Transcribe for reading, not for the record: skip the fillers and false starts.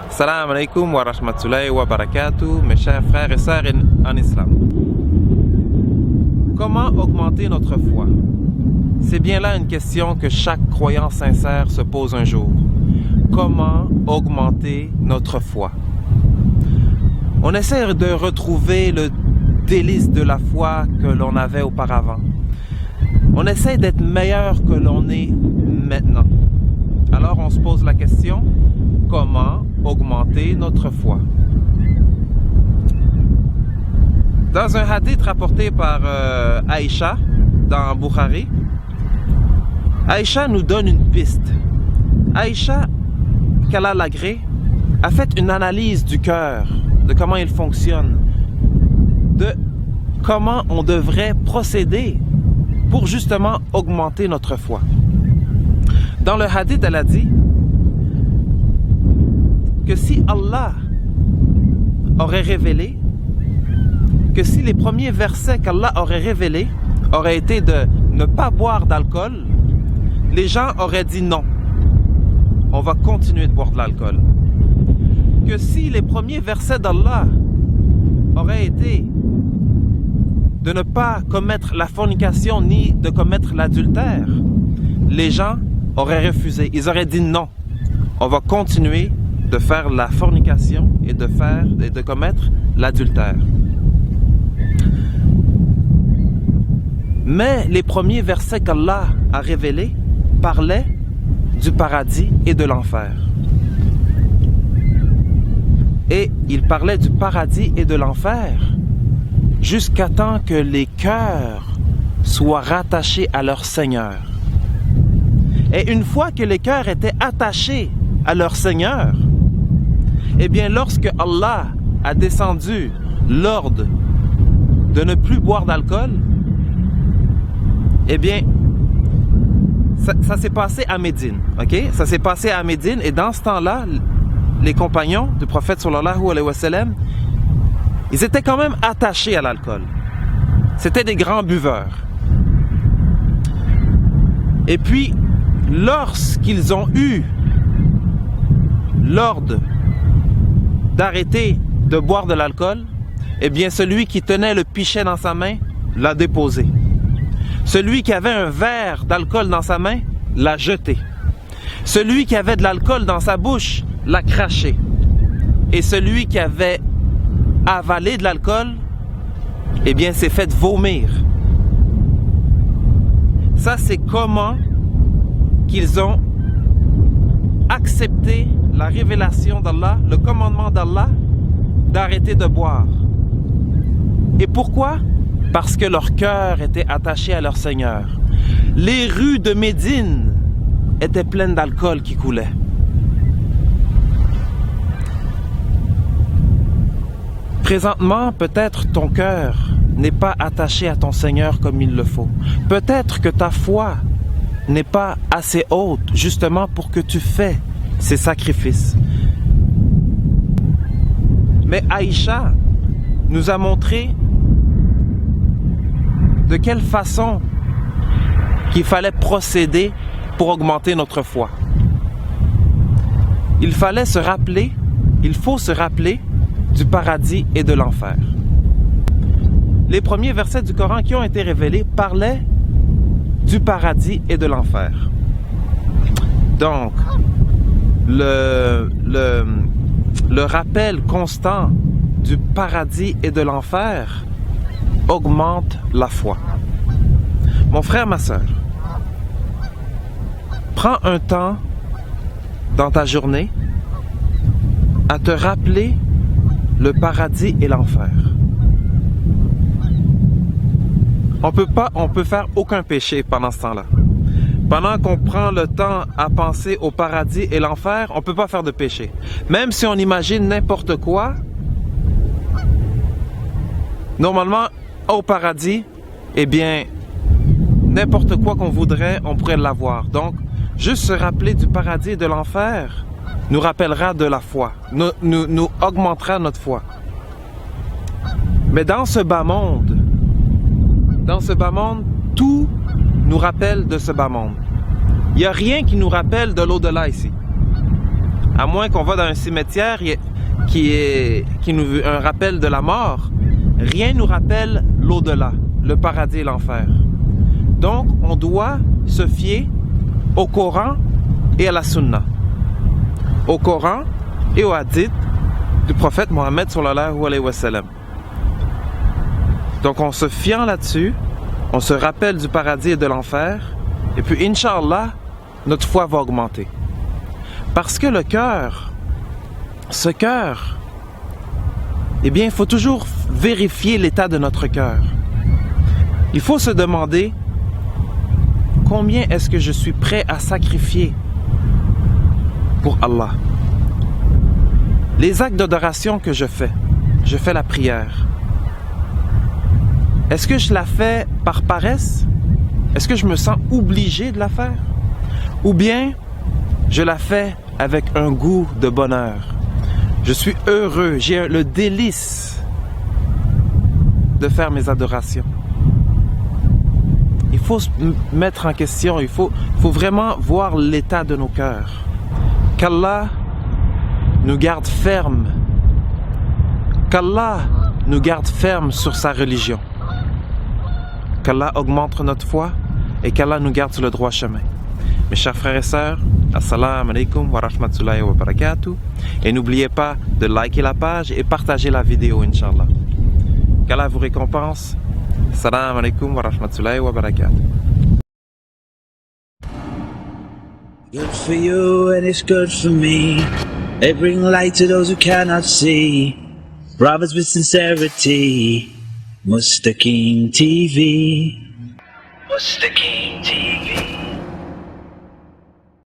Salam alaikum wa rahmatullahi wa barakatuh, mes chers frères et sœurs en islam. Comment augmenter notre foi? C'est bien là une question que chaque croyant sincère se pose un jour. Comment augmenter notre foi? On essaie de retrouver le délice de la foi que l'on avait auparavant. On essaie d'être meilleur que l'on est maintenant. Alors on se pose la question, comment augmenter notre foi? Dans un hadith rapporté par Aïcha dans Bukhari, Aïcha nous donne une piste. Aïcha, qu'Allah l'agrée, a fait une analyse du cœur, de comment il fonctionne, de comment on devrait procéder pour justement augmenter notre foi. Dans le hadith, elle a dit que si Allah aurait révélé, que si les premiers versets qu'Allah aurait révélés auraient été de ne pas boire d'alcool, les gens auraient dit non, on va continuer de boire de l'alcool. Que si les premiers versets d'Allah auraient été de ne pas commettre la fornication ni de commettre l'adultère, les gens auraient refusé. Ils auraient dit non, on va continuer de faire la fornication et de commettre l'adultère. Mais les premiers versets qu'Allah a révélés parlaient du paradis et de l'enfer. Et il parlait du paradis et de l'enfer jusqu'à temps que les cœurs soient rattachés à leur Seigneur. Et une fois que les cœurs étaient attachés à leur Seigneur, eh bien lorsque Allah a descendu l'ordre de ne plus boire d'alcool, eh bien ça s'est passé à Médine, ok? Ça s'est passé à Médine et dans ce temps-là, les compagnons du prophète sallallahu alayhi wa sallam, ils étaient quand même attachés à l'alcool. C'était des grands buveurs. Et puis, lorsqu'ils ont eu l'ordre d'arrêter de boire de l'alcool, eh bien, celui qui tenait le pichet dans sa main l'a déposé. Celui qui avait un verre d'alcool dans sa main l'a jeté. Celui qui avait de l'alcool dans sa bouche l'a craché. Et celui qui avait avalé de l'alcool, eh bien, s'est fait vomir. Ça, c'est comment qu'ils ont accepté la révélation d'Allah, le commandement d'Allah d'arrêter de boire. Et pourquoi? Parce que leur cœur était attaché à leur Seigneur. Les rues de Médine étaient pleines d'alcool qui coulait. Présentement, peut-être ton cœur n'est pas attaché à ton Seigneur comme il le faut. Peut-être que ta foi n'est pas assez haute justement pour que tu fais ces sacrifices. Mais Aïcha nous a montré de quelle façon qu'il fallait procéder pour augmenter notre foi. Il faut se rappeler du paradis et de l'enfer. Les premiers versets du Coran qui ont été révélés parlaient du paradis et de l'enfer. Donc, le rappel constant du paradis et de l'enfer augmente la foi. Mon frère, ma sœur, prends un temps dans ta journée à te rappeler le paradis et l'enfer. On peut faire aucun péché pendant ce temps-là. Pendant qu'on prend le temps à penser au paradis et l'enfer, on ne peut pas faire de péché. Même si on imagine n'importe quoi, normalement, au paradis, eh bien, n'importe quoi qu'on voudrait, on pourrait l'avoir. Donc, juste se rappeler du paradis et de l'enfer nous rappellera de la foi, nous augmentera notre foi. Mais dans ce bas monde, tout nous rappelle de ce bas monde. Il n'y a rien qui nous rappelle de l'au-delà ici. À moins qu'on va dans un cimetière qui nous un rappel de la mort, rien nous rappelle l'au-delà, le paradis et l'enfer. Donc, on doit se fier au Coran et à la Sunna. Au Coran et au hadith du prophète Mohammed sallallahu alayhi wa sallam. Donc, en se fiant là-dessus, on se rappelle du paradis et de l'enfer, et puis, Inch'Allah, notre foi va augmenter. Parce que le cœur, ce cœur, eh bien, il faut toujours vérifier l'état de notre cœur. Il faut se demander combien est-ce que je suis prêt à sacrifier pour Allah. Les actes d'adoration que je fais la prière. Est-ce que je la fais par paresse? Est-ce que je me sens obligé de la faire? Ou bien je la fais avec un goût de bonheur? Je suis heureux, j'ai le délice de faire mes adorations. Il faut se mettre en question, il faut vraiment voir l'état de nos cœurs. Qu'Allah nous garde fermes. Qu'Allah nous garde fermes sur sa religion. Qu'Allah augmente notre foi et qu'Allah nous garde sur le droit chemin. Mes chers frères et sœurs, assalamu alaikum wa rahmatullahi wa barakatuh. Et n'oubliez pas de liker la page et partager la vidéo, Inch'Allah. Qu'Allah vous récompense. Assalamu alaikum wa rahmatullahi wa barakatuh. Good for you and it's good for me. They bring light to those who cannot see. Brothers with sincerity. Mustaqim TV. Mustaqim TV.